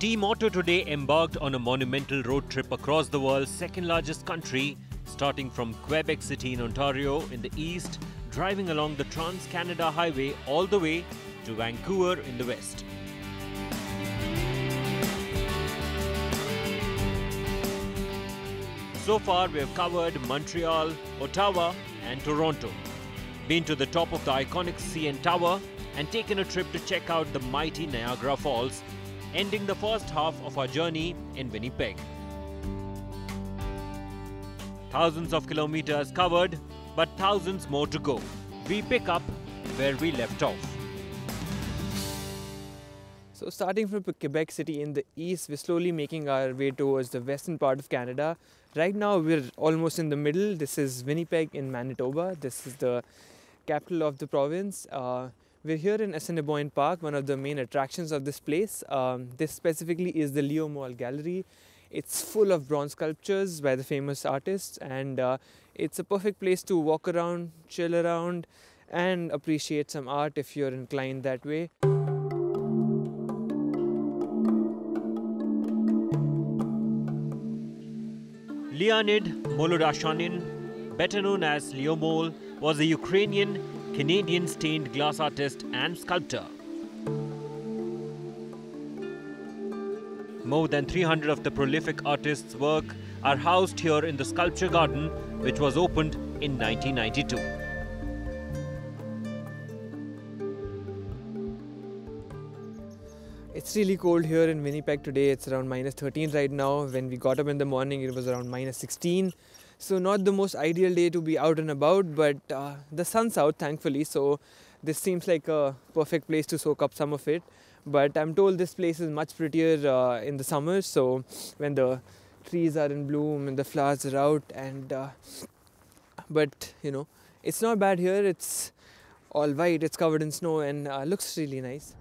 Team AutoToday embarked on a monumental road trip across the world's second largest country, starting from Quebec City in Ontario in the east, driving along the Trans-Canada Highway all the way to Vancouver in the west. So far, we have covered Montreal, Ottawa and Toronto, been to the top of the iconic CN Tower and taken a trip to check out the mighty Niagara Falls, ending the first half of our journey in Winnipeg. Thousands of kilometers covered, but thousands more to go. We pick up where we left off. So starting from Quebec City in the east, we're slowly making our way towards the western part of Canada. Right now we're almost in the middle. This is Winnipeg in Manitoba. This is the capital of the province. We're here in Assiniboine Park, one of the main attractions of this place. This specifically is the Leo Mall Gallery. It's full of bronze sculptures by the famous artists, and it's a perfect place to walk around, chill around and appreciate some art if you're inclined that way. Leonid Molodashanin, better known as Leo Mol, was a Ukrainian-Canadian stained glass artist and sculptor. More than 300 of the prolific artist's work are housed here in the Sculpture Garden, which was opened in 1992. It's really cold here in Winnipeg today. It's around -13 right now. When we got up in the morning, it was around -16. So not the most ideal day to be out and about, but the sun's out thankfully, so this seems like a perfect place to soak up some of it. But I'm told this place is much prettier in the summer, so when the trees are in bloom and the flowers are out, and but you know, it's not bad here. It's all white, it's covered in snow, and looks really nice.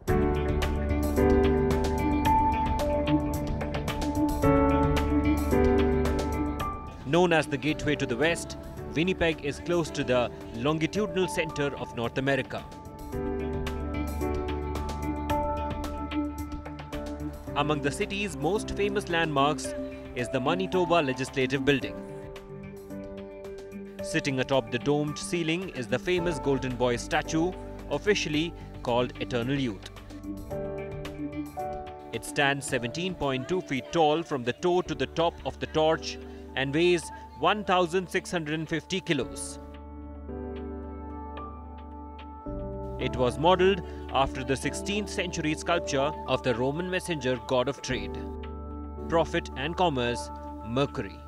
Known as the gateway to the west, Winnipeg is close to the longitudinal center of North America. Among the city's most famous landmarks is the Manitoba Legislative Building. Sitting atop the domed ceiling is the famous Golden Boy statue, officially called Eternal Youth. It stands 17.2 feet tall from the toe to the top of the torch and weighs 1,650 kilos. It was modelled after the 16th century sculpture of the Roman messenger god of trade, profit and commerce, Mercury.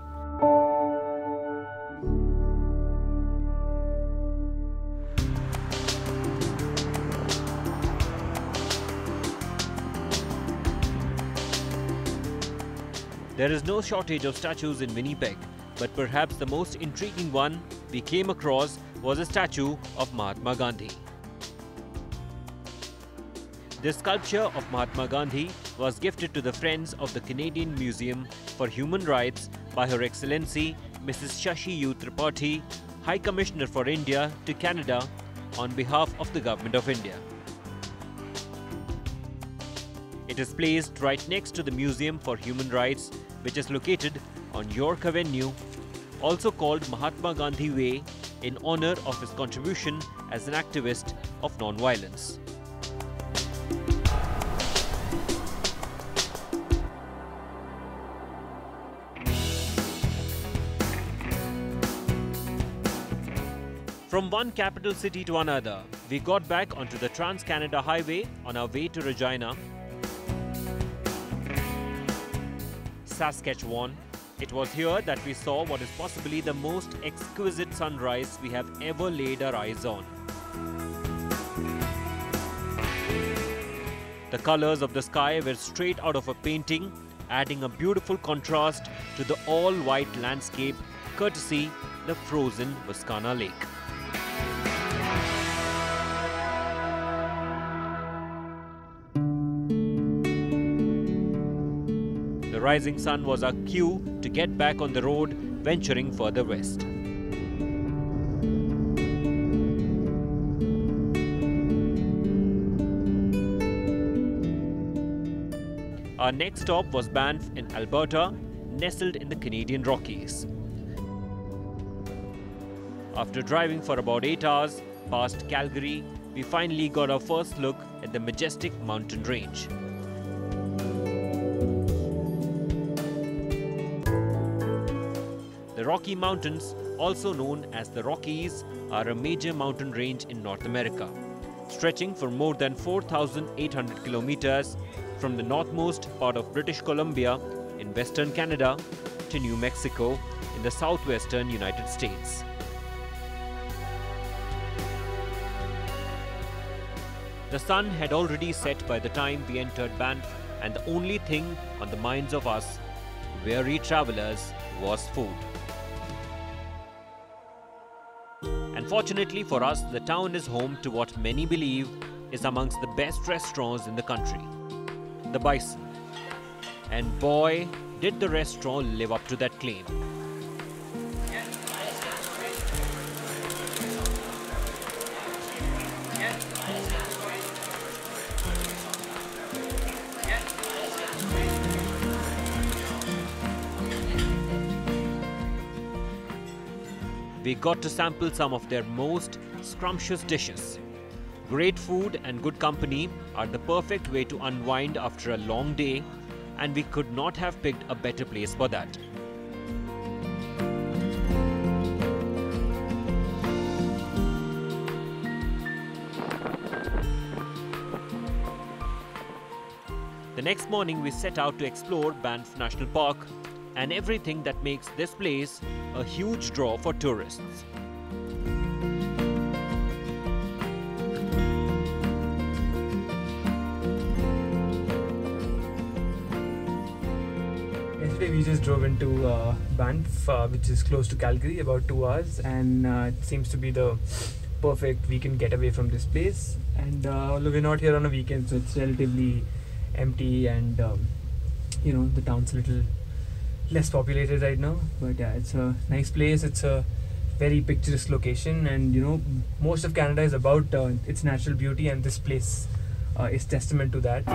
There is no shortage of statues in Winnipeg, but perhaps the most intriguing one we came across was a statue of Mahatma Gandhi. This sculpture of Mahatma Gandhi was gifted to the Friends of the Canadian Museum for Human Rights by Her Excellency Mrs. Shashi U. Tripathi, High Commissioner for India to Canada, on behalf of the Government of India. It is placed right next to the Museum for Human Rights, which is located on York Avenue, also called Mahatma Gandhi Way, in honor of his contribution as an activist of non-violence. From one capital city to another, we got back onto the Trans-Canada Highway on our way to Regina, Saskatchewan. It was here that we saw what is possibly the most exquisite sunrise we have ever laid our eyes on. The colors of the sky were straight out of a painting, adding a beautiful contrast to the all-white landscape, courtesy the frozen Wascana Lake. The rising sun was our cue to get back on the road, venturing further west. Our next stop was Banff in Alberta, nestled in the Canadian Rockies. After driving for about 8 hours past Calgary, we finally got our first look at the majestic mountain range. The Rocky Mountains, also known as the Rockies, are a major mountain range in North America, stretching for more than 4,800 kilometers from the northmost part of British Columbia in western Canada to New Mexico in the southwestern United States. The sun had already set by the time we entered Banff, and the only thing on the minds of us, weary travelers, was food. And fortunately for us, the town is home to what many believe is amongst the best restaurants in the country, the Bison. And boy, did the restaurant live up to that claim. We got to sample some of their most scrumptious dishes. Great food and good company are the perfect way to unwind after a long day, and we could not have picked a better place for that. The next morning we set out to explore Banff National Park and everything that makes this place a huge draw for tourists. Yesterday we just drove into Banff, which is close to Calgary, about 2 hours, and it seems to be the perfect weekend getaway from this place. And although we're not here on a weekend, so it's relatively empty, and the town's a little less populated right now, but yeah, it's a nice place. It's a very picturesque location, and most of Canada is about its natural beauty, and this place is testament to that.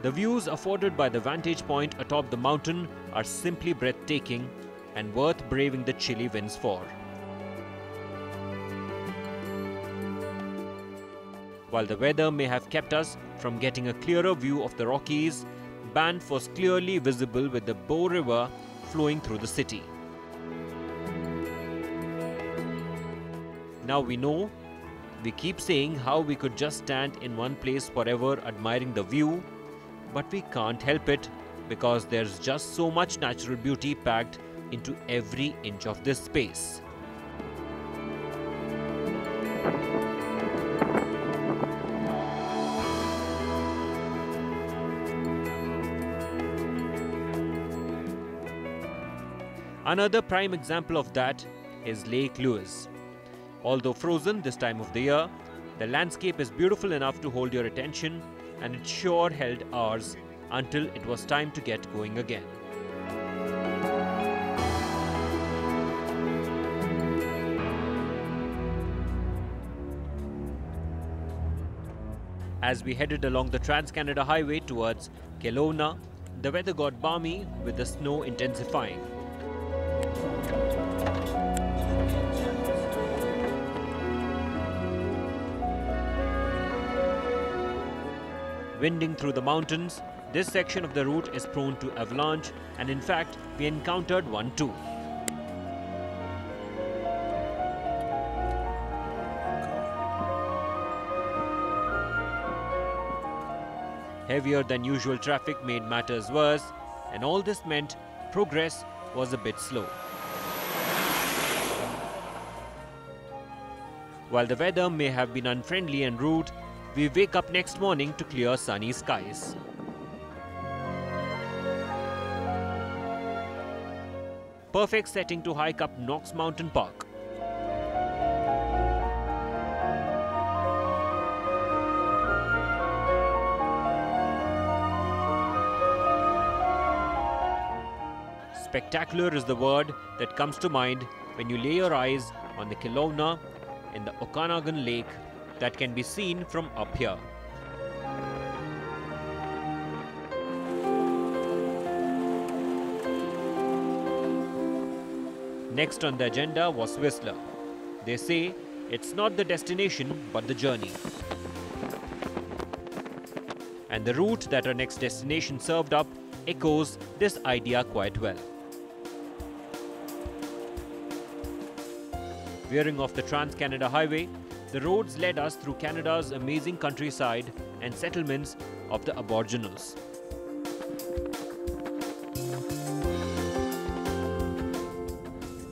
The views afforded by the vantage point atop the mountain are simply breathtaking and worth braving the chilly winds for. While the weather may have kept us from getting a clearer view of the Rockies, Banff was clearly visible with the Bow River flowing through the city. Now we know, we keep saying how we could just stand in one place forever admiring the view, but we can't help it because there's just so much natural beauty packed into every inch of this space. Another prime example of that is Lake Louise. Although frozen this time of the year, the landscape is beautiful enough to hold your attention, and it sure held ours until it was time to get going again. As we headed along the Trans-Canada Highway towards Kelowna, the weather got balmy with the snow intensifying. Winding through the mountains, this section of the route is prone to avalanche, and in fact, we encountered one too. Heavier than usual traffic made matters worse, and all this meant progress was a bit slow. While the weather may have been unfriendly and rude, we wake up next morning to clear sunny skies. Perfect setting to hike up Knox Mountain Park. Spectacular is the word that comes to mind when you lay your eyes on the Kelowna in the Okanagan Lake that can be seen from up here. Next on the agenda was Whistler. They say it's not the destination but the journey. And the route that our next destination served up echoes this idea quite well. Veering off the Trans-Canada Highway, the roads led us through Canada's amazing countryside and settlements of the Aboriginals.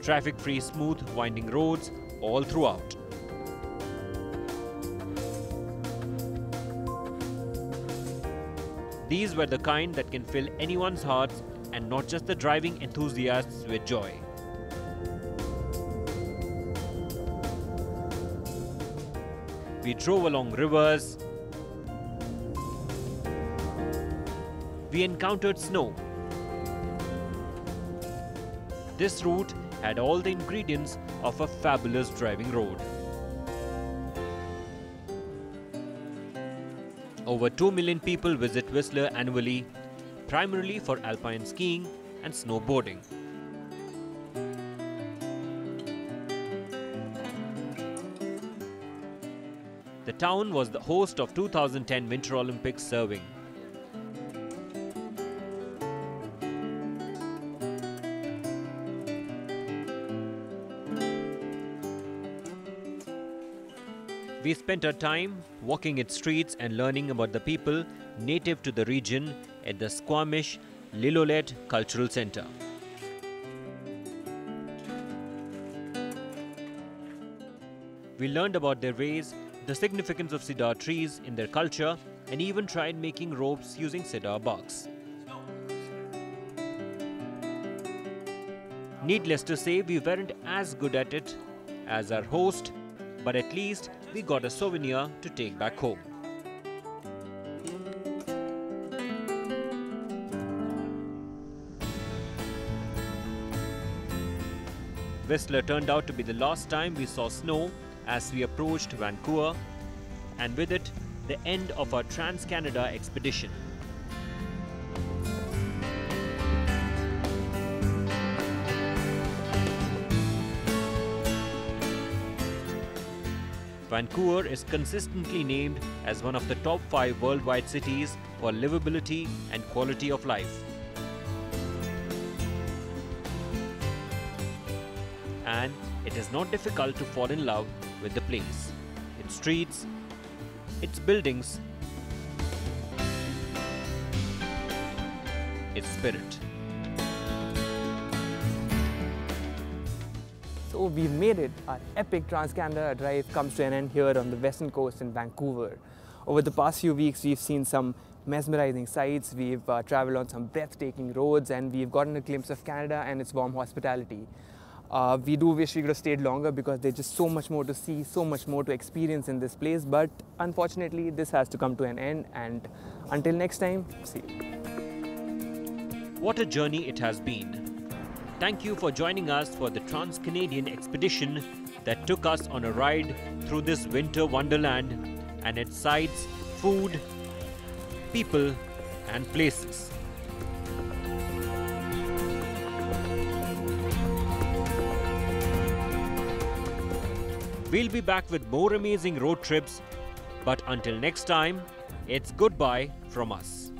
Traffic-free, smooth, winding roads all throughout. These were the kind that can fill anyone's hearts and not just the driving enthusiasts with joy. We drove along rivers. We encountered snow. This route had all the ingredients of a fabulous driving road. Over 2 million people visit Whistler annually, primarily for alpine skiing and snowboarding. The town was the host of 2010 Winter Olympics surfing. We spent our time walking its streets and learning about the people native to the region at the Squamish Lillooet Cultural Centre. We learned about their ways, the significance of cedar trees in their culture, and even tried making ropes using cedar barks. Needless to say, we weren't as good at it as our host, but at least we got a souvenir to take back home. Whistler turned out to be the last time we saw snow as we approached Vancouver, and with it, the end of our Trans-Canada expedition. Vancouver is consistently named as one of the top 5 worldwide cities for livability and quality of life. And it is not difficult to fall in love with the place, its streets, its buildings, its spirit. So we've made it. Our epic Trans-Canada drive comes to an end here on the western coast in Vancouver. Over the past few weeks, we've seen some mesmerizing sights, we've traveled on some breathtaking roads, and we've gotten a glimpse of Canada and its warm hospitality. We do wish we could have stayed longer because there's just so much more to see, so much more to experience in this place, but unfortunately this has to come to an end, and until next time, see you. What a journey it has been. Thank you for joining us for the Trans-Canadian expedition that took us on a ride through this winter wonderland and its sights, food, people and places. We'll be back with more amazing road trips, but until next time, it's goodbye from us.